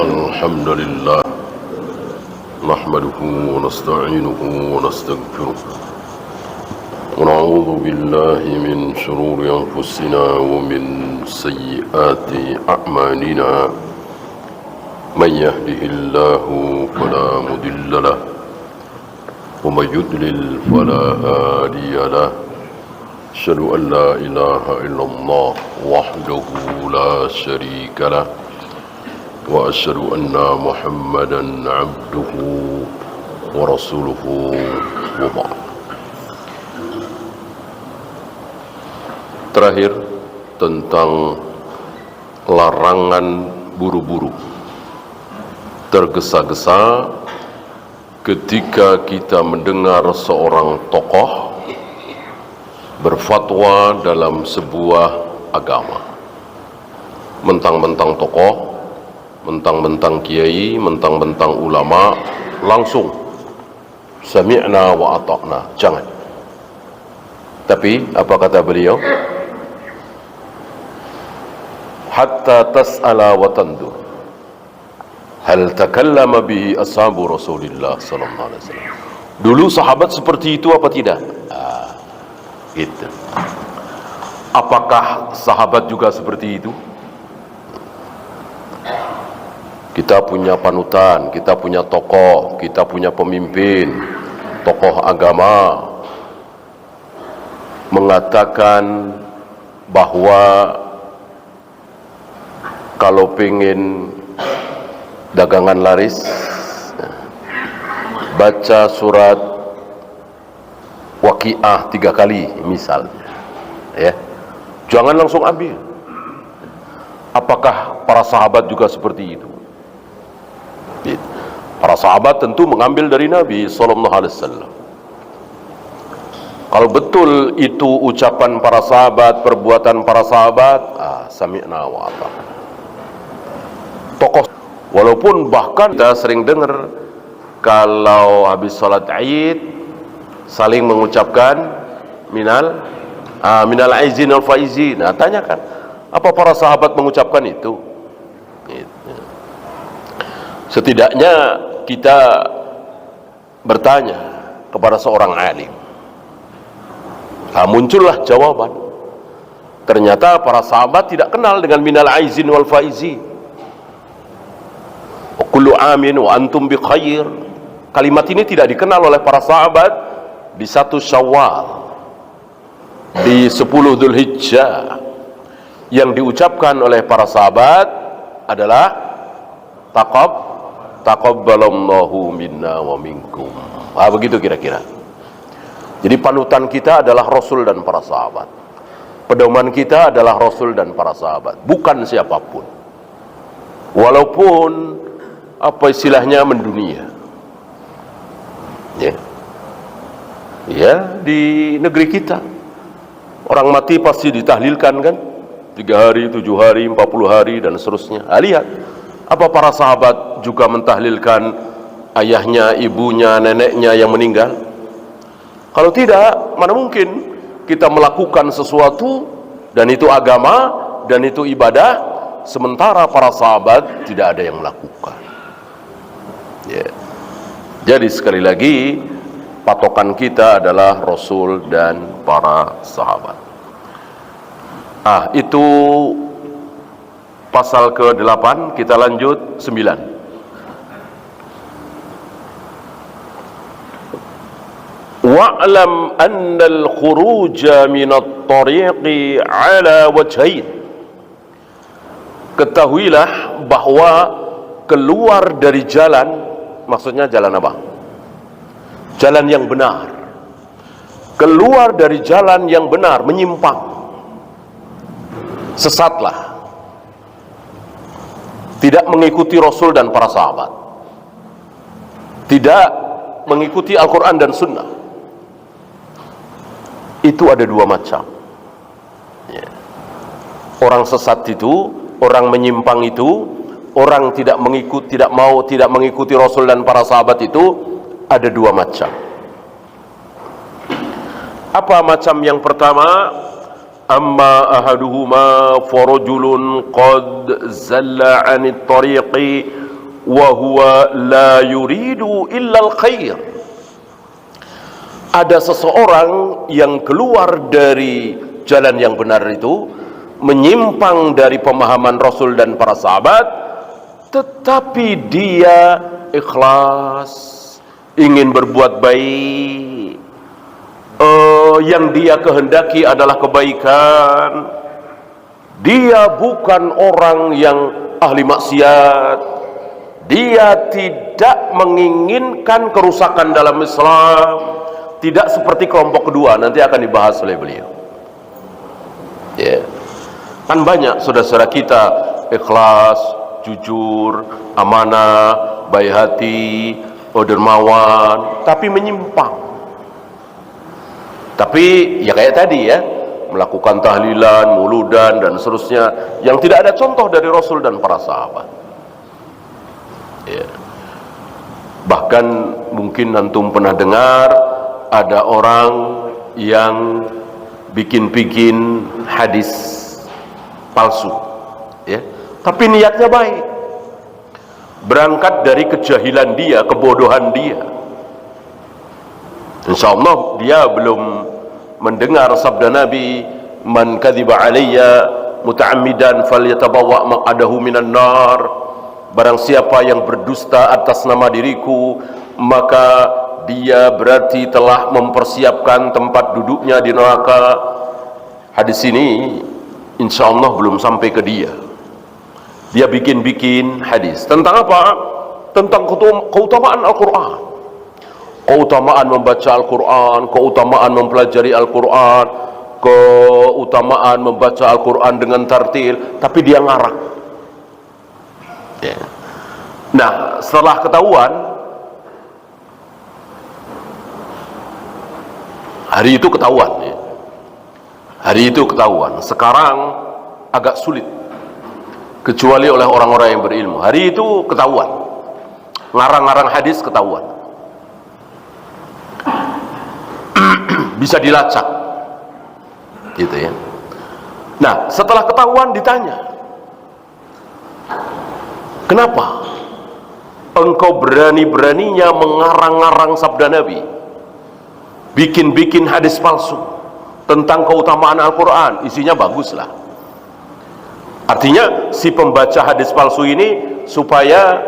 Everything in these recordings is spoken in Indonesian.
الحمد لله نحمده ونستعينه ونستغفره ونعوذ بالله من شرور أنفسنا ومن سيئات أعمالنا من يهده الله فلا مضل له ومن يضلل فلا هادي له أشهد أن لا إله إلا الله وحده لا شريك له وأشهد أن محمدا عبده ورسوله وبعد. Terakhir tentang larangan buru-buru, tergesa-gesa ketika kita mendengar seorang tokoh berfatwa dalam sebuah agama. Mentang-mentang tokoh, mentang-mentang kiai, mentang-mentang ulama, langsung sami'na wa ata'na. Jangan. Tapi apa kata beliau? Hatta tas'ala wa tandur hal takallama bihi ashabu Rasulillah sallallahu alaihi wasallam. Dulu sahabat seperti itu apa tidak? Gitu. Apakah sahabat juga seperti itu? Kita punya panutan, kita punya tokoh, kita punya pemimpin, tokoh agama mengatakan bahwa kalau pengen dagangan laris, baca surat Waqiah 3 kali misalnya, ya, jangan langsung ambil. Apakah para sahabat juga seperti itu? Para sahabat tentu mengambil dari Nabi sallallahu alaihi wasallam. Kalau betul itu ucapan para sahabat, perbuatan para sahabat, sami'na wa ata'na. Tokoh, walaupun bahkan kita sering dengar kalau habis salat Id saling mengucapkan minal aizin wal faizin. Nah, tanyakan, apa para sahabat mengucapkan itu? Setidaknya kita bertanya kepada seorang alim. Nah, muncullah jawaban. Ternyata para sahabat tidak kenal dengan minal aizin wal faizin. Wa kullu amin wa antum bi khair. Kalimat ini tidak dikenal oleh para sahabat di 1 Syawal, di 10 Dzulhijjah. Yang diucapkan oleh para sahabat adalah taqabbalallahu minna wa minkum. Begitu kira-kira. Jadi panutan kita adalah Rasul dan para sahabat. Pedoman kita adalah Rasul dan para sahabat, bukan siapapun. Walaupun apa istilahnya mendunia. Ya, di negeri kita orang mati pasti ditahlilkan kan, 3 hari, 7 hari, 40 hari dan seterusnya. Lihat, apa para sahabat juga mentahlilkan ayahnya, ibunya, neneknya yang meninggal? Kalau tidak, mana mungkin kita melakukan sesuatu dan itu agama dan itu ibadah, sementara para sahabat tidak ada yang melakukan. Jadi sekali lagi, patokan kita adalah Rasul dan para sahabat. Itu pasal ke-8, kita lanjut 9. Wa'lam anna al-khuruja min at-tariqi ala wajhain. Ketahuilah bahwa keluar dari jalan, maksudnya jalan apa? Jalan yang benar. Keluar dari jalan yang benar, menyimpang, sesatlah. Tidak mengikuti Rasul dan para sahabat, tidak mengikuti Al-Quran dan Sunnah. Itu ada 2 macam. Orang sesat itu, orang menyimpang itu, orang tidak mengikuti Rasul dan para sahabat itu ada 2 macam. Apa macam yang pertama? Amma ahaduhuma farajulun qad zalla 'anit tariqi wa huwa la yuridu illa al-khair. Ada seseorang yang keluar dari jalan yang benar itu, menyimpang dari pemahaman Rasul dan para sahabat, tetapi dia ikhlas, ingin berbuat baik, yang dia kehendaki adalah kebaikan. Dia bukan orang yang ahli maksiat, dia tidak menginginkan kerusakan dalam Islam, tidak seperti kelompok kedua, nanti akan dibahas oleh beliau. Ya, kan banyak saudara-saudara kita ikhlas, jujur, amanah, baik hati, dermawan, tapi menyimpang. Tapi ya kayak tadi ya, melakukan tahlilan, muludan dan seterusnya yang tidak ada contoh dari Rasul dan para sahabat. Ya. Bahkan mungkin antum pernah dengar ada orang yang bikin-bikin hadis palsu, ya, tapi niatnya baik, berangkat dari kejahilan dia, kebodohan dia. Insya Allah dia belum mendengar sabda Nabi, man kadhiba alayya muta'ammidan falyatabawa maq'adahu minan nar. Barang siapa yang berdusta atas nama diriku, maka dia berarti telah mempersiapkan tempat duduknya di neraka. Hadis ini insya Allah belum sampai ke dia. Dia bikin-bikin hadis tentang apa? Tentang keutamaan Al-Quran, keutamaan membaca Al-Quran, keutamaan mempelajari Al-Quran, keutamaan membaca Al-Quran dengan tartil, tapi dia ngarang. Ya. Nah, setelah ketahuan, hari itu ketahuan, ya. Hari itu ketahuan. Sekarang agak sulit, kecuali oleh orang-orang yang berilmu. Hari itu ketahuan, ngarang-ngarang hadis ketahuan. Bisa dilacak, gitu ya. Nah, setelah ketahuan ditanya, kenapa engkau berani-beraninya mengarang-ngarang sabda Nabi, bikin-bikin hadis palsu tentang keutamaan Al-Quran? Isinya bagus lah. Artinya si pembaca hadis palsu ini supaya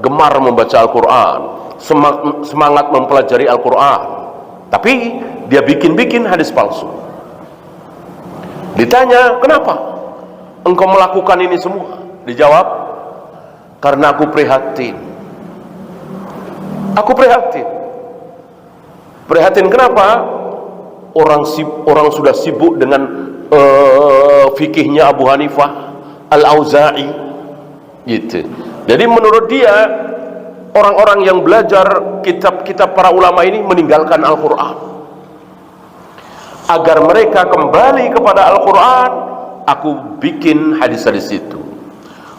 gemar membaca Al-Quran, semangat mempelajari Al-Quran, tapi dia bikin-bikin hadis palsu. Ditanya, kenapa engkau melakukan ini semua? Dijawab, karena aku prihatin. Aku prihatin. Prihatin kenapa? Orang sudah sibuk dengan fikihnya Abu Hanifah, Al-Auza'i, gitu. Jadi menurut dia, orang-orang yang belajar kitab-kitab para ulama ini meninggalkan Al-Quran. Agar mereka kembali kepada Al-Quran, aku bikin hadis-hadis itu,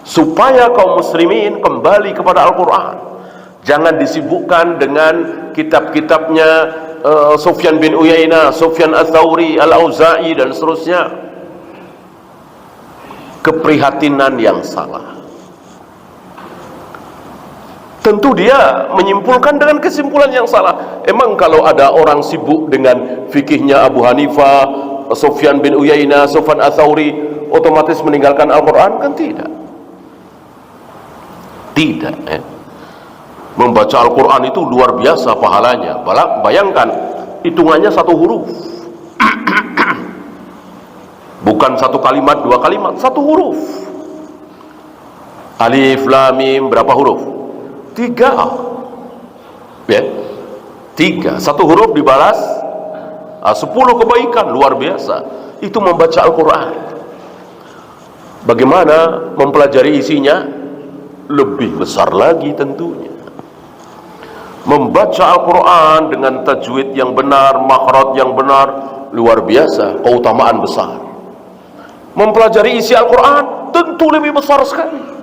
supaya kaum muslimin kembali kepada Al-Quran. Jangan disibukkan dengan kitab-kitabnya Sufyan bin Uyainah, Sufyan Ats-Tsauri, Al-Auza'i dan seterusnya. Keprihatinan yang salah. Tentu dia menyimpulkan dengan kesimpulan yang salah. Emang kalau ada orang sibuk dengan fikihnya Abu Hanifah, Sufyan bin Uyainah, Sufyan Ats-Tsauri, otomatis meninggalkan Al-Quran? Kan tidak. Tidak, ya. Membaca Al-Quran itu luar biasa pahalanya. Bayangkan, hitungannya satu huruf. Bukan satu kalimat, dua kalimat, satu huruf. Alif, Lam, Mim, berapa huruf? 3. Ya, 3. Satu huruf dibalas 10 kebaikan, luar biasa. Itu membaca Al-Quran. Bagaimana mempelajari isinya? Lebih besar lagi tentunya. Membaca Al-Quran dengan tajwid yang benar, makhraj yang benar, luar biasa, keutamaan besar. Mempelajari isi Al-Quran tentu lebih besar sekali.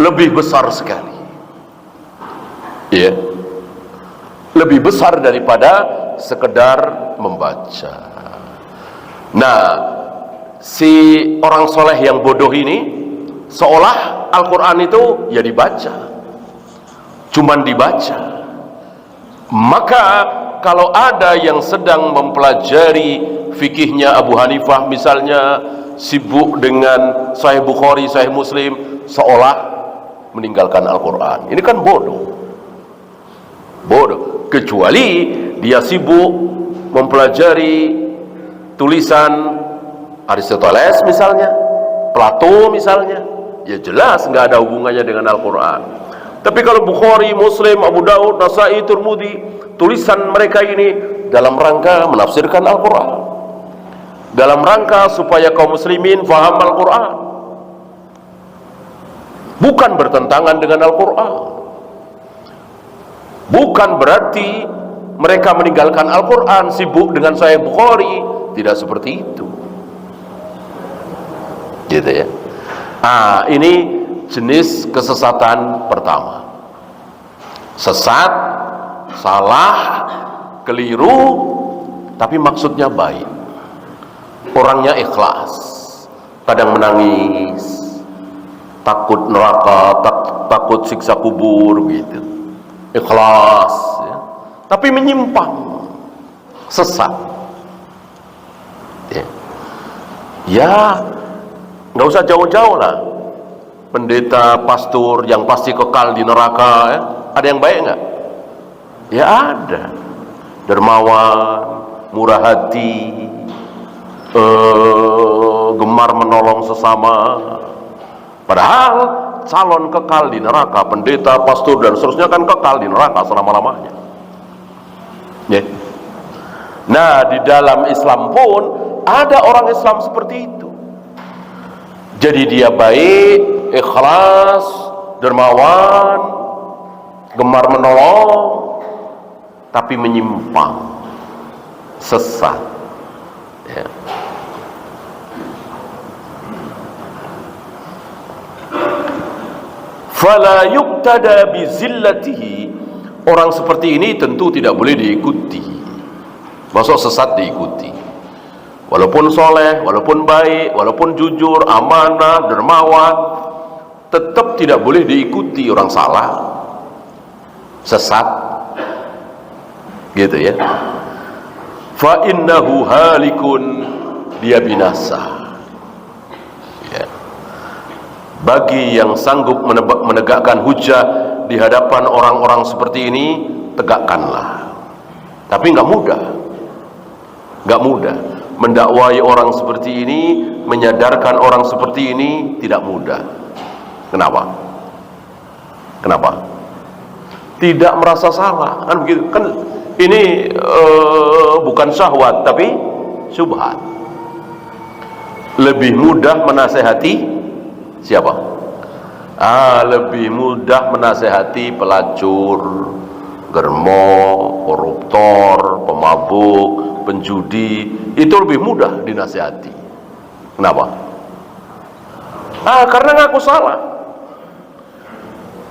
Lebih besar sekali, ya, lebih besar daripada sekedar membaca. Nah, si orang soleh yang bodoh ini seolah Al-Quran itu ya dibaca, cuman dibaca. Maka kalau ada yang sedang mempelajari fikihnya Abu Hanifah misalnya, sibuk dengan Sahih Bukhari, Sahih Muslim, seolah meninggalkan Al-Quran. Ini kan bodoh. Kecuali dia sibuk mempelajari tulisan Aristoteles misalnya, Plato misalnya, ya jelas nggak ada hubungannya dengan Al-Quran. Tapi kalau Bukhari, Muslim, Abu Daud, Nasai, Tirmidzi, tulisan mereka ini dalam rangka menafsirkan Al-Quran, dalam rangka supaya kaum muslimin faham Al-Quran, bukan bertentangan dengan Al-Quran. Bukan berarti mereka meninggalkan Al-Quran, sibuk dengan Sahih Bukhari. Tidak seperti itu, gitu ya. Ini jenis kesesatan pertama. Sesat, salah, keliru, tapi maksudnya baik. Orangnya ikhlas, kadang menangis, takut neraka, takut siksa kubur, gitu. Ikhlas, ya. Tapi menyimpang, sesat. Ya, nggak usah jauh-jauh lah. Pendeta, pastor yang pasti kekal di neraka, ya. Ada yang baik nggak? Ya ada. Dermawan, murah hati, gemar menolong sesama. Padahal calon kekal di neraka, pendeta, pastor dan seterusnya kan kekal di neraka selama-lamanya. Ya. Nah, di dalam Islam pun ada orang Islam seperti itu. Jadi dia baik, ikhlas, dermawan, gemar menolong, tapi menyimpang, sesat. Ya. Fala yuqtada bi zillatihi. Orang seperti ini tentu tidak boleh diikuti. Masuk sesat diikuti. Walaupun soleh, walaupun baik, walaupun jujur, amanah, dermawan, tetap tidak boleh diikuti orang salah, sesat, gitu ya. Fa innahu halikun, dia binasa. Ya. Bagi yang sanggup menegakkan hujah di hadapan orang-orang seperti ini, tegakkanlah. Tapi nggak mudah, nggak mudah. Mendakwai orang seperti ini, menyadarkan orang seperti ini tidak mudah. Kenapa? Kenapa? Tidak merasa salah, kan begitu? Kan ini bukan syahwat tapi syubhat. Lebih mudah menasehati siapa? Lebih mudah menasehati pelacur, germo, koruptor, pemabuk, penjudi. Itu lebih mudah dinasihati. Kenapa? Karena ngaku salah.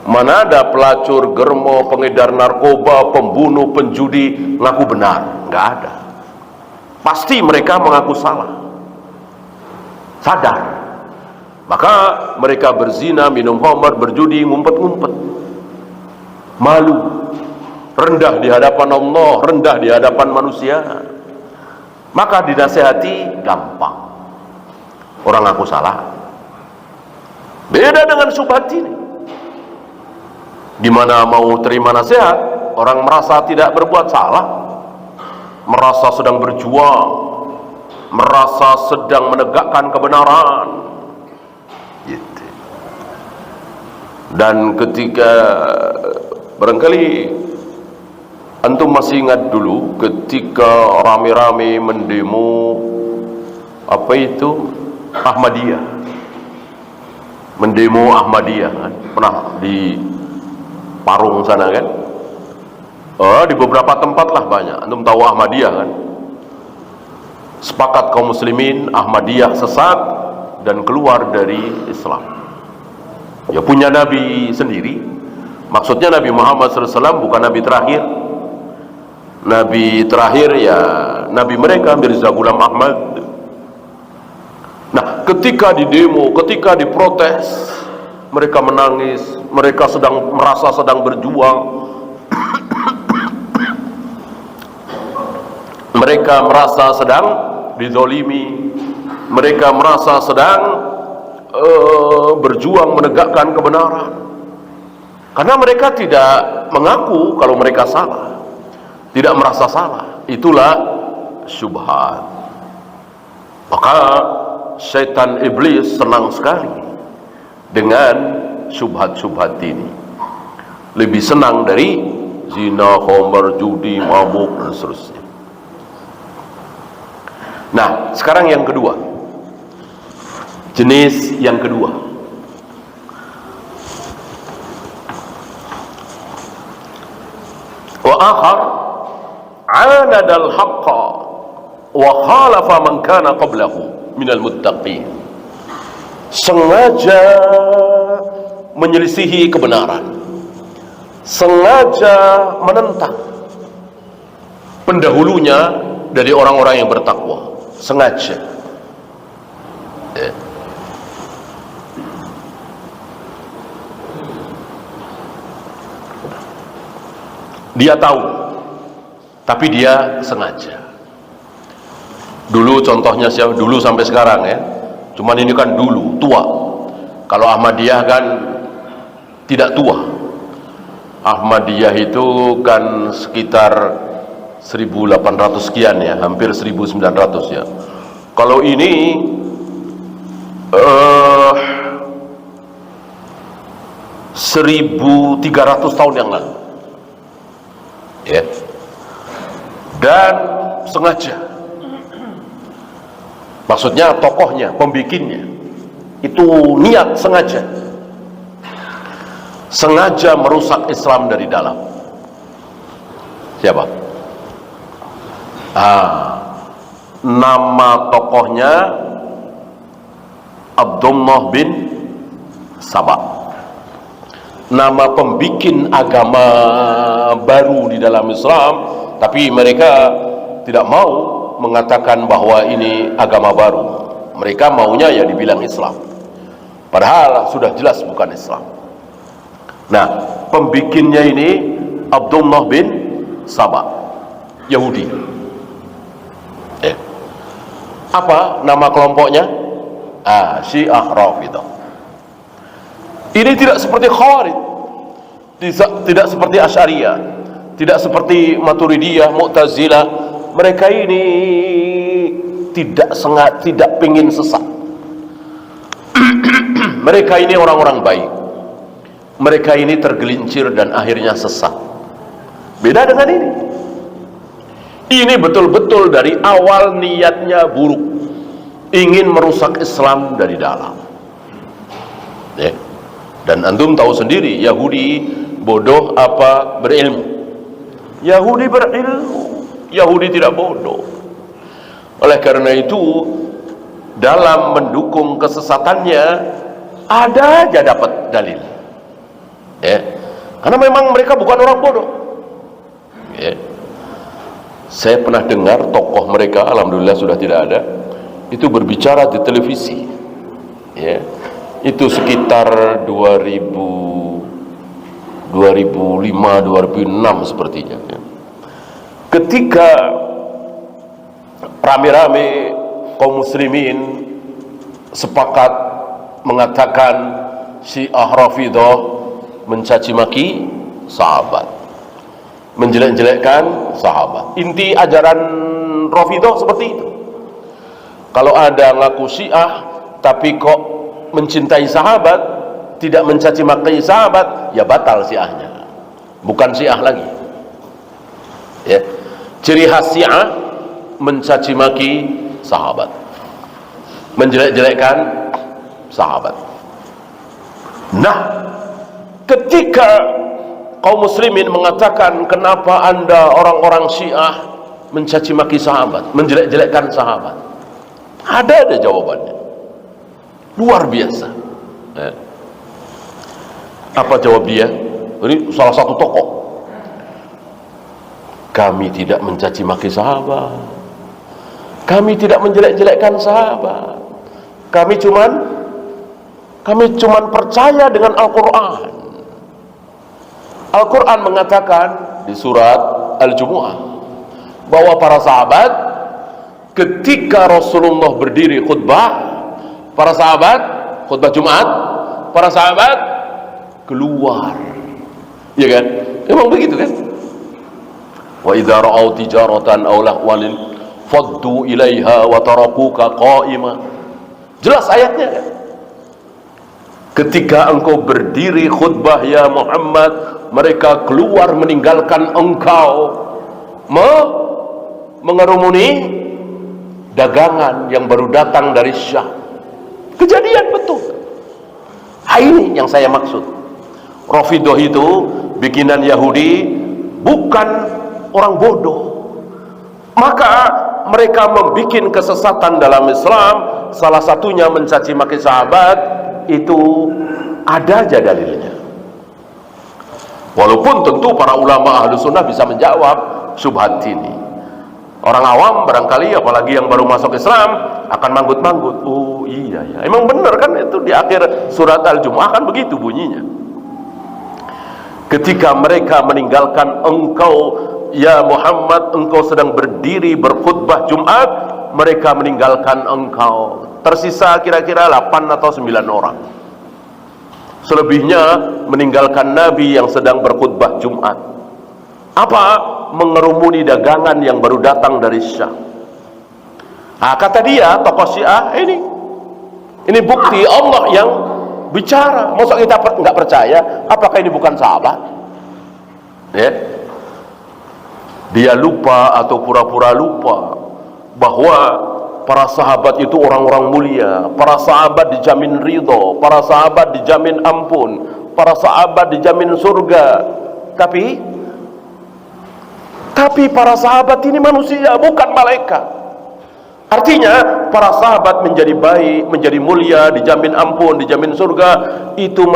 Mana ada pelacur, germo, pengedar narkoba, pembunuh, penjudi ngaku benar? Nggak ada. Pasti mereka mengaku salah, sadar. Maka mereka berzina, minum khamar, berjudi, ngumpet-ngumpet, malu, rendah di hadapan Allah, rendah di hadapan manusia. Maka dinasehati gampang. Orang ngaku salah. Beda dengan syubhat ini. Dimana mau terima nasihat, orang merasa tidak berbuat salah, merasa sedang berjuang, merasa sedang menegakkan kebenaran, gitu. Dan ketika barangkali antum masih ingat dulu ketika rame-rame mendemo apa itu Ahmadiyah, mendemo Ahmadiyah kan? Pernah di Parung sana kan? Di beberapa tempat lah banyak. Antum tahu Ahmadiyah kan? Sepakat kaum muslimin Ahmadiyah sesat dan keluar dari Islam. Ya punya nabi sendiri. Maksudnya Nabi Muhammad SAW bukan nabi terakhir. Nabi terakhir ya nabi mereka Mirza Ghulam Ahmad. Nah, ketika di demo, ketika diprotes, mereka menangis, mereka merasa sedang berjuang, mereka merasa sedang dizolimi, mereka merasa sedang berjuang menegakkan kebenaran, karena mereka tidak mengaku kalau mereka salah, tidak merasa salah. Itulah syubhat. Maka syaitan iblis senang sekali dengan syubhat-syubhat ini, lebih senang dari zina, khamar, judi, mabuk dan seterusnya. Nah, sekarang yang kedua, jenis yang kedua, wa akhar anadal haqqa wa khalafa man kana qablahu minal muttaqin, sengaja menyelisihi kebenaran, sengaja menentang pendahulunya dari orang-orang yang bertakwa, sengaja. Dia tahu, tapi dia sengaja. Dulu contohnya siapa? Dulu sampai sekarang ya. Cuman ini kan dulu, tua. Kalau Ahmadiyah kan tidak tua. Ahmadiyah itu kan sekitar 1800 sekian ya, hampir 1900 ya. Kalau ini 1300 tahun yang lalu ya. Dan sengaja, maksudnya tokohnya, pembikinnya itu niat sengaja merusak Islam dari dalam. Siapa? Nama tokohnya Abdullah bin Saba. Nama pembikin agama baru di dalam Islam, tapi mereka tidak mau mengatakan bahwa ini agama baru. Mereka maunya ya dibilang Islam, padahal sudah jelas bukan Islam. Nah, pembikinnya ini Abdullah bin Saba, Yahudi. Apa nama kelompoknya? Syiah Rafidhah. Ini tidak seperti Khawarij, tidak seperti Asy'ariyah, tidak seperti Maturidiyah, Mu'tazilah. Mereka ini tidak ingin sesat. Mereka ini orang-orang baik. Mereka ini tergelincir dan akhirnya sesat. Beda dengan ini. Ini betul-betul dari awal niatnya buruk, ingin merusak Islam dari dalam. Dan antum tahu sendiri, Yahudi bodoh apa berilmu? Yahudi berilmu, Yahudi tidak bodoh. Oleh karena itu, dalam mendukung kesesatannya ada aja dapat dalil. Karena memang mereka bukan orang bodoh. Saya pernah dengar tokoh mereka, alhamdulillah sudah tidak ada, itu berbicara di televisi. Itu sekitar 2005, 2006 sepertinya. Ketika rame-rame kaum muslimin sepakat mengatakan Syiah Rafidhah mencaci maki sahabat, menjelek-jelekkan sahabat. Inti ajaran Rafidhah seperti itu. Kalau ada ngaku Syiah tapi kok mencintai sahabat, tidak mencaci maki sahabat, ya batal Syiahnya, bukan Syiah lagi. Ciri khas Syiah mencaci maki sahabat, menjelek-jelekkan sahabat. Nah, ketika kaum muslimin mengatakan, kenapa anda orang-orang Syiah mencaci maki sahabat, menjelek-jelekkan sahabat, ada jawabannya. Luar biasa. Apa jawab dia? Ini salah satu tokoh. Kami tidak mencaci maki sahabat, kami tidak menjelek-jelekkan sahabat, kami cuman Kami cuma percaya dengan Al-Quran. Al-Quran mengatakan di surat Al-Jumu'ah bahwa para sahabat ketika Rasulullah berdiri khutbah, para sahabat khutbah Jumat, para sahabat keluar, ya kan? Memang begitu kan? Wa idza ra'au tijaratan aw lahwan faddu ilaiha wa tarakuka qa'ima. Jelas ayatnya kan? Ketika engkau berdiri khutbah ya Muhammad, mereka keluar meninggalkan engkau mengerumuni dagangan yang baru datang dari Syam. Kejadian betul. Ini yang saya maksud. Rafidhah itu bikinan Yahudi, bukan orang bodoh. Maka mereka membuat kesesatan dalam Islam. Salah satunya mencaci maki sahabat. Itu ada aja dalilnya. Walaupun tentu para ulama ahlu sunnah bisa menjawab syubhat ini. Orang awam barangkali, apalagi yang baru masuk Islam, akan manggut-manggut. Oh iya ya, emang benar kan itu di akhir surat Al-Jumu'ah kan begitu bunyinya. Ketika mereka meninggalkan engkau ya Muhammad, engkau sedang berdiri berkhutbah Jumat, mereka meninggalkan engkau. Tersisa kira-kira 8 atau 9 orang. Selebihnya meninggalkan Nabi yang sedang berkhutbah Jumat. Apa? Mengerumuni dagangan yang baru datang dari Syam. Nah, kata dia, tokoh Syiah, ini bukti Allah yang bicara. Masa kita nggak percaya? Apakah ini bukan sahabat? Ya. Dia lupa atau pura-pura lupa bahwa para sahabat itu orang-orang mulia. Para sahabat dijamin ridho, para sahabat dijamin ampun, para sahabat dijamin surga. Tapi para sahabat ini manusia, bukan malaikat. Artinya para sahabat menjadi baik, menjadi mulia, dijamin ampun, dijamin surga, itu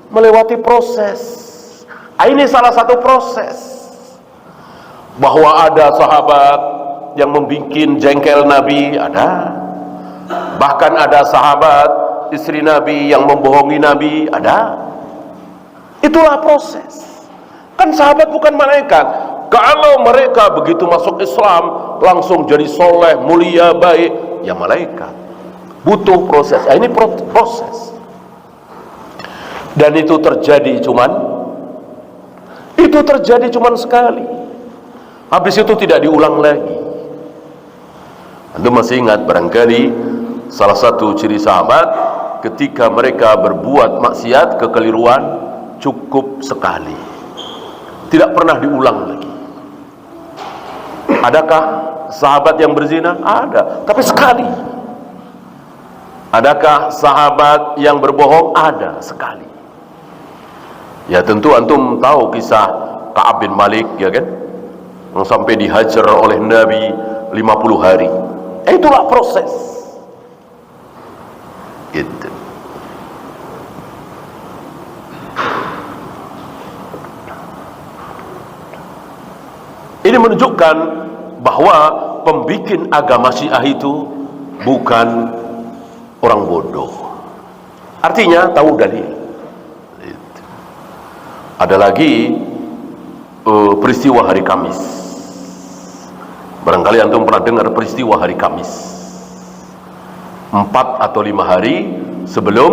melewati proses. Ini salah satu proses. Bahwa ada sahabat yang membikin jengkel Nabi, ada. Bahkan ada sahabat istri Nabi yang membohongi Nabi, ada. Itulah proses. Kan sahabat bukan malaikat. Kalau mereka begitu masuk Islam langsung jadi soleh, mulia, baik, ya malaikat. Butuh proses. Ini proses. Dan itu terjadi cuman sekali. Habis itu tidak diulang lagi. Anda masih ingat barangkali salah satu ciri sahabat ketika mereka berbuat maksiat, kekeliruan, cukup sekali, tidak pernah diulang lagi. Adakah sahabat yang berzina? Ada, tapi sekali. Adakah sahabat yang berbohong? Ada, sekali. Ya tentu antum tahu kisah Ka'ab bin Malik, ya kan, yang sampai dihajar oleh Nabi 50 hari. Itulah proses. Gitu. Ini menunjukkan bahwa pembikin agama Syiah itu bukan orang bodoh. Artinya tahu dalil. Gitu. Ada lagi peristiwa hari Kamis. Barangkali antum pernah dengar peristiwa hari Kamis. 4 atau 5 hari sebelum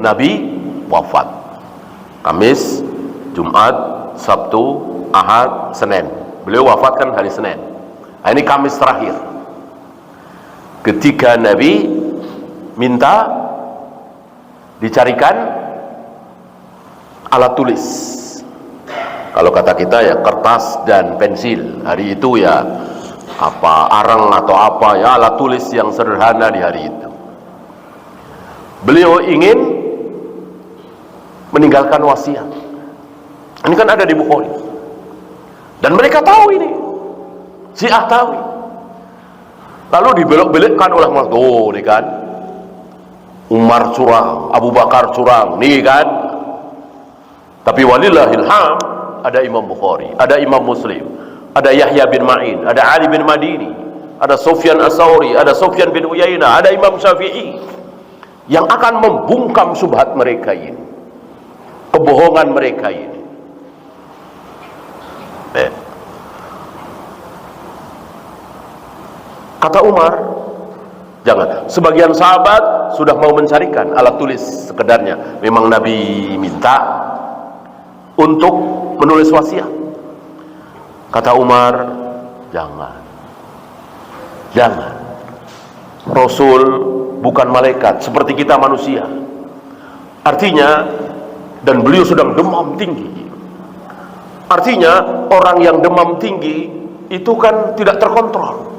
Nabi wafat. Kamis, Jumat, Sabtu, Ahad, Senin. Beliau wafat kan hari Senin. Ini Kamis terakhir. Ketika Nabi minta dicarikan alat tulis. Kalau kata kita ya kertas dan pensil. Hari itu ya apa arang atau apa ya alat tulis yang sederhana di hari itu. Beliau ingin meninggalkan wasiat. Ini kan ada di Bukhari. Dan mereka tahu ini. Syiah tahu. Lalu dibelok-belokkan oleh mereka. Oh, ini kan Umar curang, Abu Bakar curang, nih kan. Tapi walillahilham, ada Imam Bukhari, ada Imam Muslim, ada Yahya bin Ma'in, ada Ali bin Madini, ada Sufyan As-Sawri, ada Sufyan bin Uyainah, ada Imam Syafi'i. yang akan membungkam syubhat mereka ini, kebohongan mereka ini. Kata Umar, jangan. Sebagian sahabat sudah mau mencarikan alat tulis sekedarnya. Memang Nabi minta untuk menulis wasiat. Kata Umar, jangan. Jangan. Rasul bukan malaikat seperti kita manusia. Artinya, dan beliau sedang demam tinggi. Artinya, orang yang demam tinggi itu kan tidak terkontrol.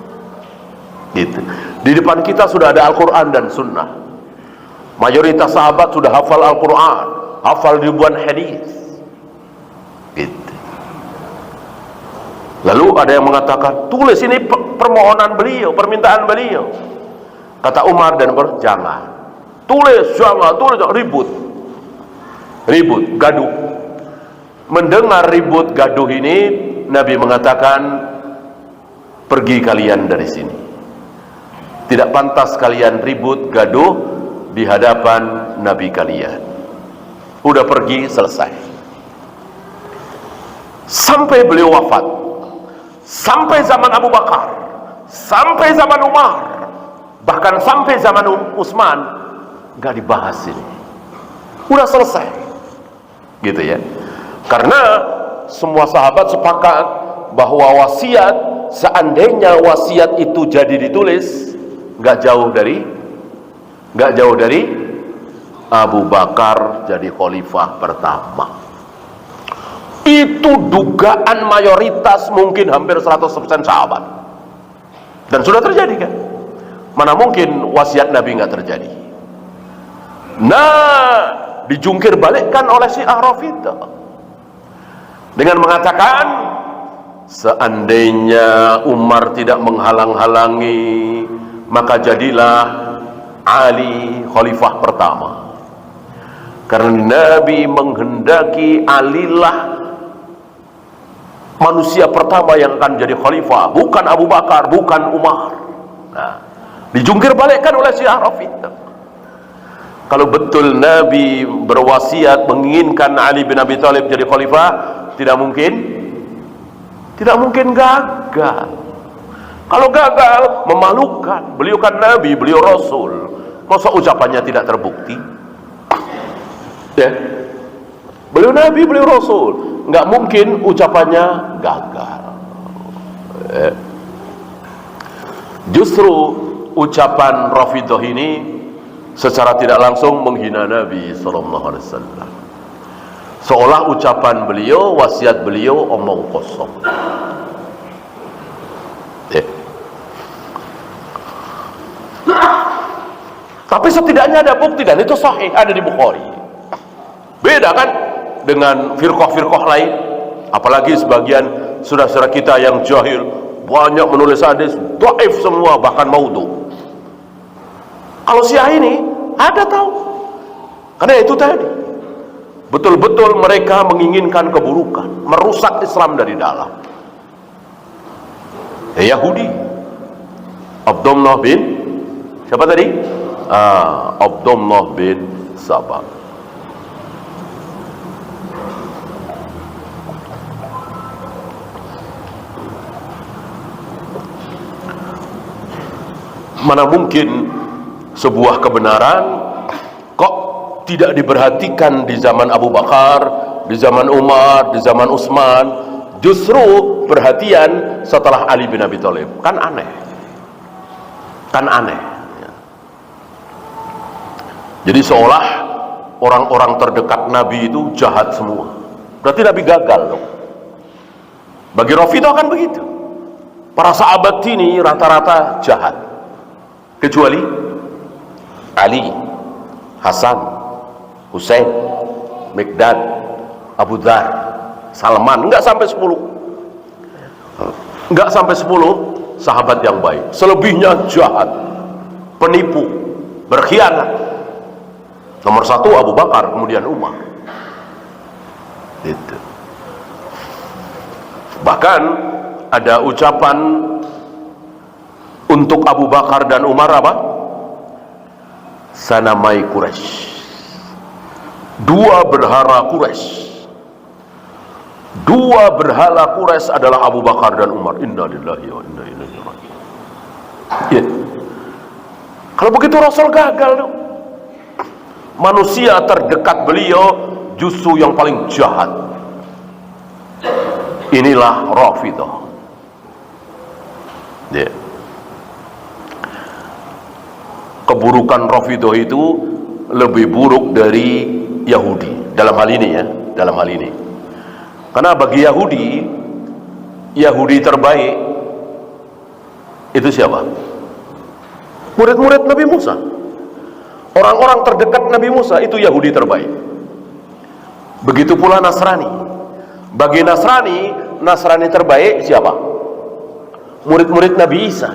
Gitu. Di depan kita sudah ada Al-Quran dan Sunnah. Mayoritas sahabat sudah hafal Al-Quran, hafal ribuan hadis. Gitu. Lalu ada yang mengatakan, tulis ini permohonan beliau, permintaan beliau. Kata Umar dan Umar, jangan. Tulis, jangan, ribut. Ribut, gaduh. Mendengar ribut gaduh ini, Nabi mengatakan, pergi kalian dari sini. Tidak pantas kalian ribut gaduh di hadapan Nabi kalian. Udah pergi, selesai. Sampai beliau wafat, sampai zaman Abu Bakar, sampai zaman Umar, bahkan sampai zaman Utsman, gak dibahas ini. Udah selesai, gitu ya. Karena semua sahabat sepakat bahwa wasiat, seandainya wasiat itu jadi ditulis, nggak jauh dari Abu Bakar jadi khalifah pertama. Itu dugaan mayoritas, mungkin hampir 100% sahabat. Dan sudah terjadi kan? Mana mungkin wasiat Nabi nggak terjadi? Nah, dijungkir balikkan oleh Syiah Rafidhah dengan mengatakan, seandainya Umar tidak menghalang-halangi, maka jadilah Ali khalifah pertama. Karena Nabi menghendaki Alilah manusia pertama yang akan jadi khalifah, bukan Abu Bakar, bukan Umar. Nah, dijungkir balikkan oleh Syiah Rafidhah. Kalau betul Nabi berwasiat menginginkan Ali bin Abi Thalib jadi khalifah, tidak mungkin gagal. Kalau gagal, memalukan. Beliau kan Nabi, beliau Rasul. Masa ucapannya tidak terbukti? Ya. Beliau Nabi, beliau Rasul. Nggak mungkin ucapannya gagal. Ya. Justru ucapan Rafidhah ini secara tidak langsung menghina Nabi SAW. Seolah ucapan beliau, wasiat beliau omong kosong. Ya. Tapi setidaknya ada bukti dan itu sahih, ada di Bukhari. Beda kan dengan firqah-firqah lain, apalagi sebagian saudara-saudara kita yang jahil banyak menulis hadis dhaif semua, bahkan maudhu. Kalau Syiah ini ada tahu, karena itu tadi betul-betul mereka menginginkan keburukan, merusak Islam dari dalam. Yahudi, Abdullah bin siapa tadi? Abdullah bin Sabah. Mana mungkin sebuah kebenaran kok tidak diperhatikan di zaman Abu Bakar, di zaman Umar, di zaman Utsman, justru perhatian setelah Ali bin Abi Thalib. Kan aneh. Kan aneh. Jadi seolah orang-orang terdekat Nabi itu jahat semua. Berarti Nabi gagal dong. Bagi Rafidhah kan begitu. Para sahabat ini rata-rata jahat. Kecuali Ali, Hasan, Husain, Mikdad, Abu Dzar, Salman. Enggak sampai 10. Enggak sampai 10 sahabat yang baik. Selebihnya jahat, penipu, berkhianat. Nomor 1 Abu Bakar, kemudian Umar. Itu. Bahkan ada ucapan untuk Abu Bakar dan Umar apa? sanamai Quraisy. Dua berhala Quraisy. Dua berhala Quraisy adalah Abu Bakar dan Umar. Inna lillahi wa inna ilaihi raji'un. Ya. Kalau begitu Rasul gagal dong. Manusia terdekat beliau justru yang paling jahat. Inilah Rafidhah. Ya. Keburukan Rafidhah itu lebih buruk dari Yahudi dalam hal ini ya, dalam hal ini. Karena bagi Yahudi terbaik itu siapa? Murid-murid Nabi Musa. Orang-orang terdekat Nabi Musa itu Yahudi terbaik. Begitu pula Nasrani. Bagi Nasrani terbaik siapa? Murid-murid Nabi Isa.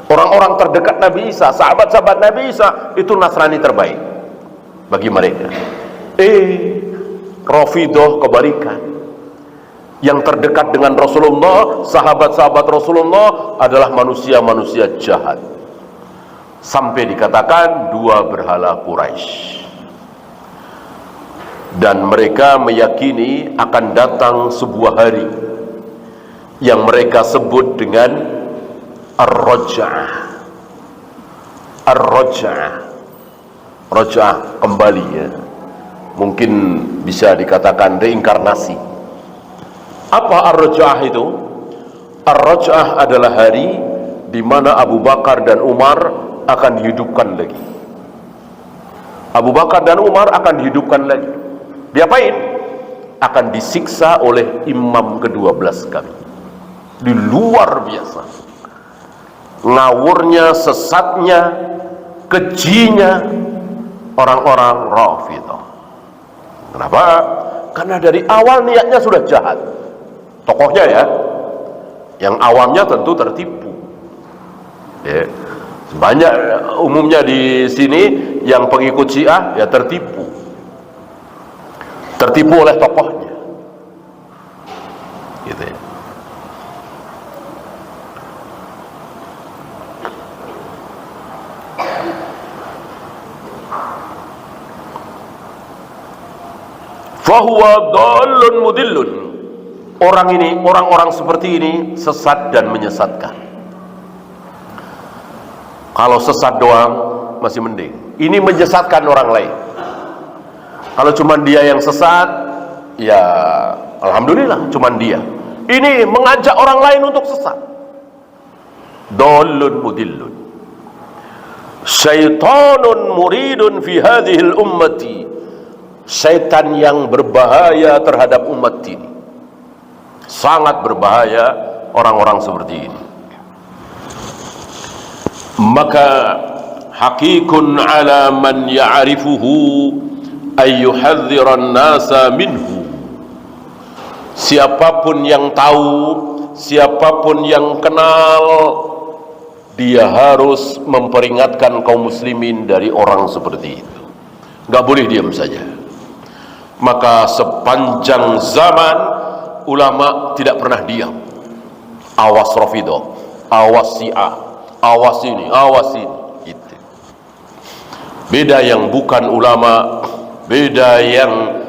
Orang-orang terdekat Nabi Isa, sahabat-sahabat Nabi Isa, itu Nasrani terbaik bagi mereka. Rafidhah kebalikan. Yang terdekat dengan Rasulullah, sahabat-sahabat Rasulullah adalah manusia-manusia jahat. Sampai dikatakan dua berhala Quraisy. Dan mereka meyakini akan datang sebuah hari yang mereka sebut dengan Ar-Raj'ah. Ar-Raj'ah. Raj'ah kembali ya. Mungkin bisa dikatakan reinkarnasi. Apa Ar-Raj'ah itu? Ar-Raj'ah adalah hari di mana Abu Bakar dan Umar akan dihidupkan lagi. Abu Bakar dan Umar akan dihidupkan lagi. Diapain? Akan disiksa oleh imam ke-12 kami. Di luar biasa. Ngawurnya, sesatnya, kejinya orang-orang Rafidhah. Kenapa? Karena dari awal niatnya sudah jahat. Tokohnya ya, yang awamnya tentu tertipu. Ya. Banyak umumnya di sini yang pengikut Syiah ya tertipu oleh tokohnya. Gitu ya. Fahuwa dhallun mudillun. Orang-orang seperti ini sesat dan menyesatkan. Kalau sesat doang masih mending. Ini menyesatkan orang lain. Kalau cuma dia yang sesat, ya alhamdulillah cuma dia. Ini mengajak orang lain untuk sesat. Dhallun mudillun. Syaitanun muridun fi hadhil ummati. Syaitan yang berbahaya terhadap umat ini. Sangat berbahaya orang-orang seperti ini. Maka hakikun ala man ya'rifuhu ayyuhadziran nasa minhu. Siapapun yang tahu, siapapun yang kenal, dia harus memperingatkan kaum muslimin dari orang seperti itu. Gak boleh diam saja. Maka sepanjang zaman ulama tidak pernah diam. Awas Rafidhah, awas Syiah, awas ini, awas ini. Gitu. Beda yang bukan ulama, beda yang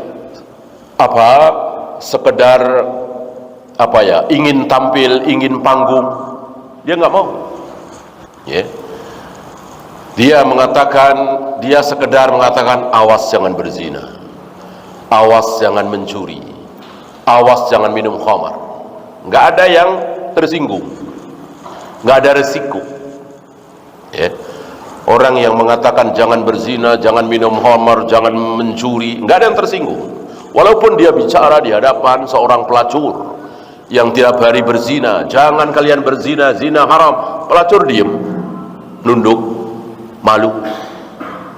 sekedar ingin tampil, ingin panggung, dia nggak mau. Ya. Dia sekedar mengatakan awas jangan berzina, awas jangan mencuri, awas jangan minum khamar. Nggak ada yang tersinggung, nggak ada resiko. Ya. Orang yang mengatakan jangan berzina, jangan minum khamar, jangan mencuri, nggak ada yang tersinggung. Walaupun dia bicara di hadapan seorang pelacur yang tiap hari berzina, jangan kalian berzina, zina haram. Pelacur diem, nunduk, malu.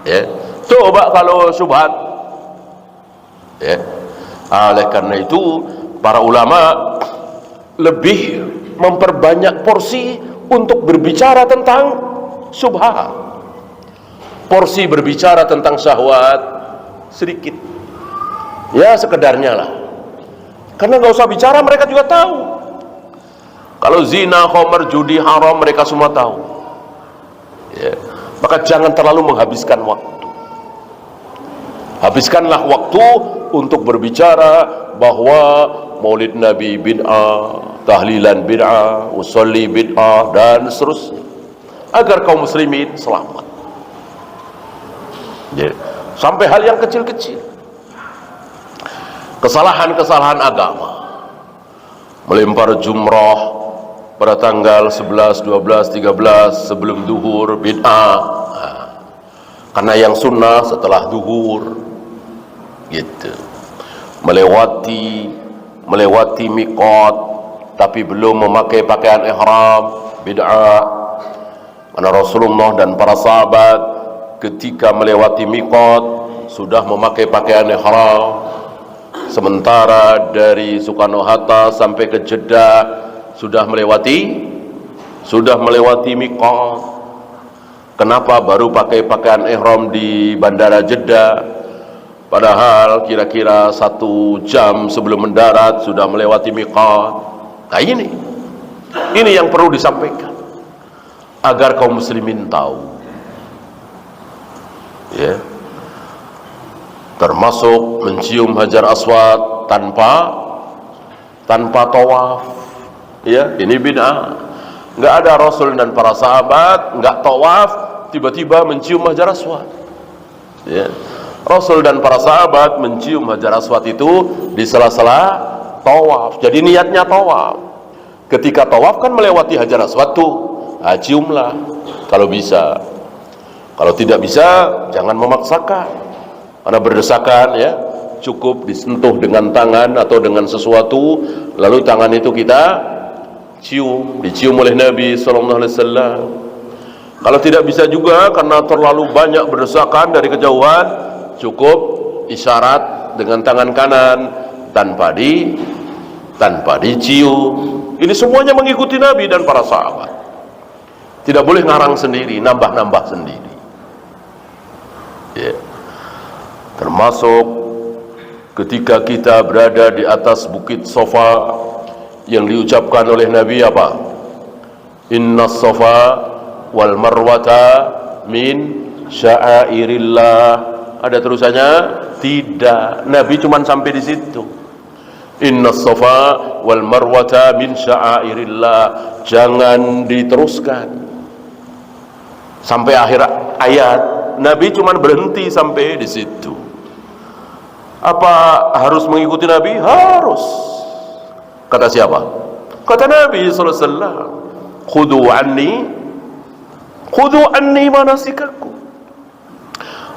Ya. Coba kalau syubhat. Ya. Oleh karena itu para ulama lebih memperbanyak porsi untuk berbicara tentang syubhat. Porsi berbicara tentang syahwat sedikit. Ya sekedarnya lah. Karena nggak usah bicara, mereka juga tahu. Kalau zina, khamar, judi, haram, mereka semua tahu. Ya. Maka jangan terlalu menghabiskan waktu. Habiskanlah waktu untuk berbicara bahwa Maulid Nabi bid'ah, tahlilan bid'ah, usolli bid'ah, dan seterusnya, agar kaum muslimin selamat. Jadi, sampai hal yang kecil-kecil, kesalahan-kesalahan agama, melempar jumrah pada tanggal 11, 12, 13 sebelum duhur bid'ah, karena yang sunnah setelah duhur, gitu. Melewati miqat tapi belum memakai pakaian ihram, bid'ah. Karena Rasulullah dan para sahabat ketika melewati miqat sudah memakai pakaian ihram, sementara dari Soekarno-Hatta sampai ke Jeddah sudah melewati miqat. Kenapa baru pakai pakaian ihram di bandara Jeddah, padahal kira-kira 1 jam sebelum mendarat sudah melewati miqat? Nah, ini yang perlu disampaikan agar kaum muslimin tahu, ya. Termasuk mencium Hajar Aswad tanpa tawaf, ya, ini bid'ah. Nggak ada Rasul dan para sahabat nggak tawaf tiba-tiba mencium Hajar Aswad, ya. Rasul dan para sahabat mencium Hajar Aswad itu di sela-sela tawaf. Jadi niatnya tawaf. Ketika tawaf kan melewati Hajar Aswad tuh, ciumlah kalau bisa. Kalau tidak bisa jangan memaksakan, karena berdesakan, ya. Cukup disentuh dengan tangan atau dengan sesuatu, lalu tangan itu kita dicium oleh Nabi SAW. Kalau tidak bisa juga karena terlalu banyak berdesakan dari kejauhan, cukup isyarat dengan tangan kanan tanpa dicium. Ini semuanya mengikuti Nabi dan para sahabat. Tidak boleh ngarang sendiri, nambah-nambah sendiri, ya. Termasuk ketika kita berada di atas bukit Safa, yang diucapkan oleh Nabi apa? Inna Safa wal Marwata min sya'airillah. Ada terusannya? Tidak. Nabi cuma sampai di situ. Inna Safa wal Marwata min sya'airillah. Jangan diteruskan sampai akhir ayat. Nabi cuma berhenti sampai di situ. Apa harus mengikuti Nabi? Harus. Kata siapa? Kata Nabi SAW. Khudu anni manasikakum.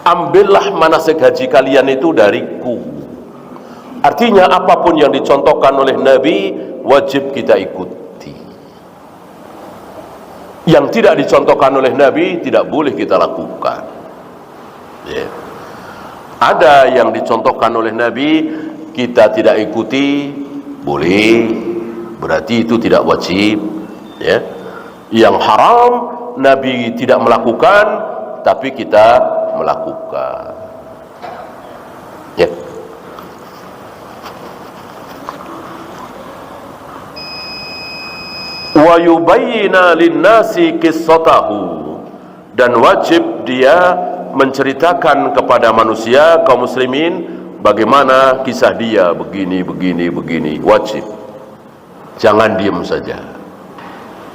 Ambillah manasik haji kalian itu dariku. Artinya apapun yang dicontohkan oleh Nabi wajib kita ikuti. Yang tidak dicontohkan oleh Nabi tidak boleh kita lakukan, ya. Ada yang dicontohkan oleh Nabi kita tidak ikuti, boleh, berarti itu tidak wajib, ya. Yang haram Nabi tidak melakukan tapi kita melakukan, ya. Wa yubayyina linnasi qissatahu, dan wajib dia menceritakan kepada manusia kaum muslimin bagaimana kisah dia, begini, wajib. Jangan diam saja,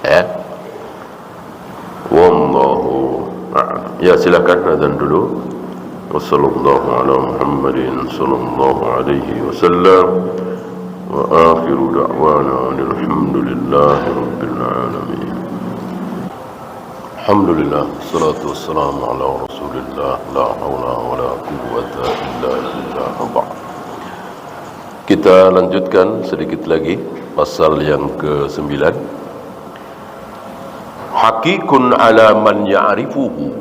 ya. Wallahu a'lam. Ya, silakan azan dulu. Wassallallahu ala Muhammadin sallallahu alaihi wasallam. Wa akhiru da'wana alhamdulillahi rabbil alamin. Alhamdulillah, salatu wassalamu ala rasulillah, la hawla wa la quwwata illa billah. Kita lanjutkan sedikit lagi pasal yang ke-9. Hakikun ala man ya'rifuhu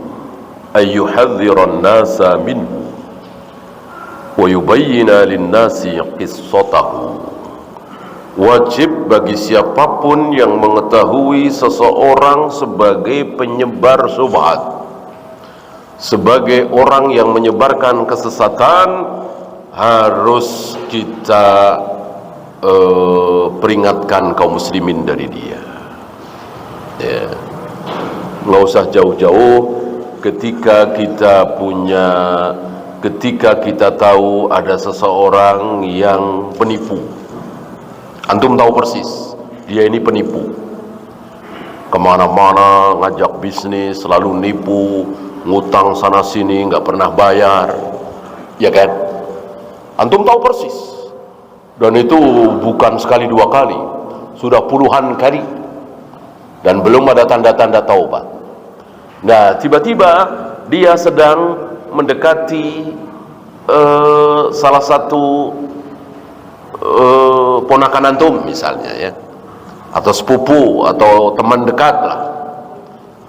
ayyuhadhiran nasa minhu wa yubayyina linnasi qissatahu. Wajib bagi siapapun yang mengetahui seseorang sebagai penyebar syubhat, sebagai orang yang menyebarkan kesesatan, harus kita peringatkan kaum muslimin dari dia, ya. Nggak usah jauh-jauh, ketika kita tahu ada seseorang yang penipu. Antum tahu persis dia ini penipu, kemana-mana ngajak bisnis, selalu nipu, ngutang sana sini, nggak pernah bayar, ya kan? Antum tahu persis, dan itu bukan sekali dua kali, sudah puluhan kali, dan belum ada tanda-tanda taubat. Nah, tiba-tiba dia sedang mendekati salah satu ponakan antum misalnya, ya, atau sepupu atau teman dekat lah.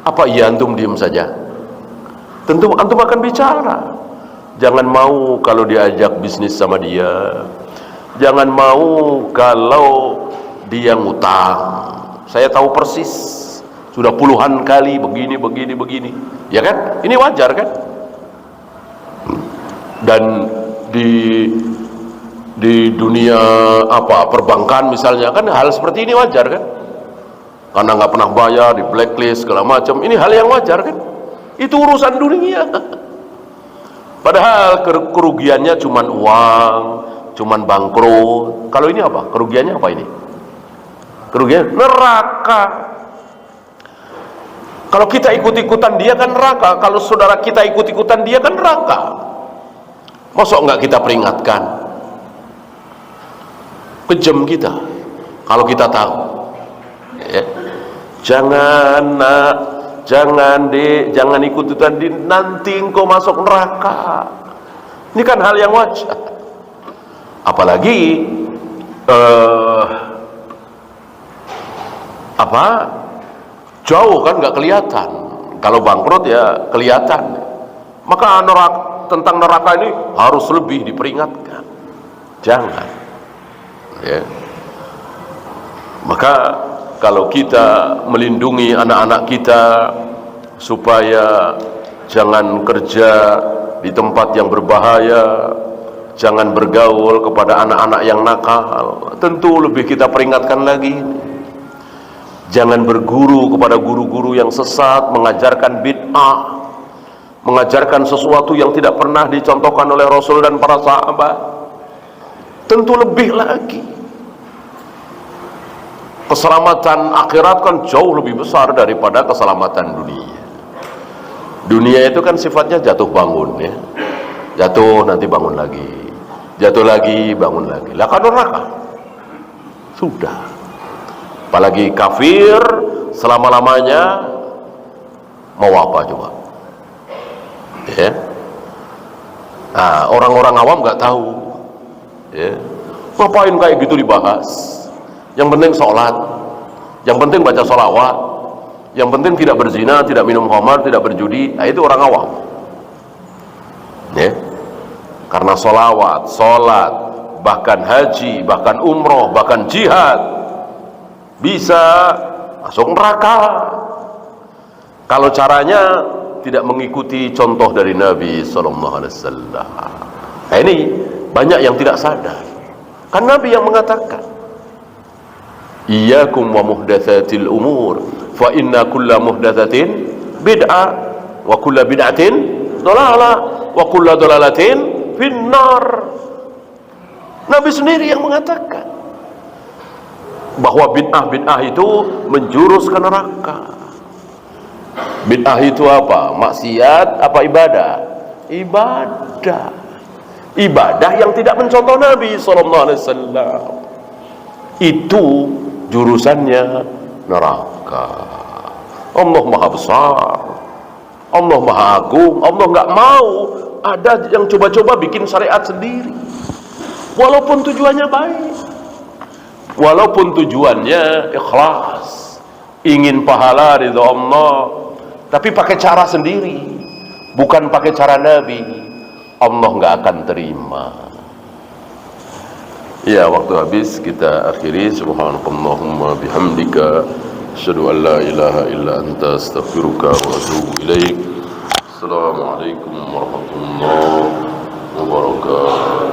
Apa iya antum diam saja? Tentu antum akan bicara. Jangan mau kalau diajak bisnis sama dia, jangan mau kalau dia ngutang. Saya tahu persis, sudah puluhan kali begini, ya kan? Ini wajar kan? Dan di dunia perbankan misalnya kan hal seperti ini wajar kan? Karena nggak pernah bayar, di blacklist segala macam, ini hal yang wajar kan? Itu urusan dunia. Padahal kerugiannya cuman uang, cuman bangkrut. Kalau ini apa? Kerugiannya apa ini? Kerugian neraka. Kalau kita ikut-ikutan dia kan neraka. Kalau saudara kita ikut-ikutan dia kan neraka. Masa enggak kita peringatkan? Kejam kita kalau kita tahu, ya. Jangan nak, jangan ikut-ikutan, nanti engkau masuk neraka. Ini kan hal yang wajar. Apalagi jauh kan nggak kelihatan. Kalau bangkrut ya kelihatan. Maka tentang neraka ini harus lebih diperingatkan. Jangan, ya. Maka kalau kita melindungi anak-anak kita supaya jangan kerja di tempat yang berbahaya, jangan bergaul kepada anak-anak yang nakal, tentu lebih kita peringatkan lagi. Jangan berguru kepada guru-guru yang sesat, mengajarkan bid'ah, mengajarkan sesuatu yang tidak pernah dicontohkan oleh Rasul dan para sahabat. Tentu lebih lagi. Keselamatan akhirat kan jauh lebih besar daripada keselamatan dunia. Dunia itu kan sifatnya jatuh bangun, ya. Jatuh nanti bangun lagi, jatuh lagi bangun lagi. Lah kan neraka sudah. Apalagi kafir selama-lamanya, mau apa coba, ya. Nah, orang-orang awam nggak tahu, ya. Ngapain kayak gitu dibahas? Yang penting sholat, yang penting baca sholawat, yang penting tidak berzina, tidak minum khamar, tidak berjudi. Nah, itu orang awam, ya. Karena sholawat, sholat, bahkan haji, bahkan umroh, bahkan jihad bisa masuk neraka kalau caranya tidak mengikuti contoh dari Nabi SAW. Nah, ini banyak yang tidak sadar. Kan Nabi yang mengatakan, iyyakum wa muhdatsatil umur, fa inna kulla muhdatsatin bid'ah wa kulla bid'atin dhalalah wa kulla dhalalatin finnar. Nabi sendiri yang mengatakan bahwa bid'ah itu menjurus ke neraka. Bid'ah itu apa? Maksiat apa ibadah? Ibadah. Ibadah yang tidak mencontoh Nabi SAW. Itu jurusannya neraka. Allah Maha Besar, Allah Maha Agung. Allah nggak mau ada yang coba-coba bikin syariat sendiri, walaupun tujuannya baik, walaupun tujuannya ikhlas, ingin pahala ridha Allah, tapi pakai cara sendiri, bukan pakai cara Nabi, Allah nggak akan terima. Ya, waktu habis, kita akhiri. Subhanakallahumma bihamdika, asyhadu an la ilaha illa anta, astaghfiruka wa atubu ilaik. Assalamualaikum warahmatullahi wabarakatuh.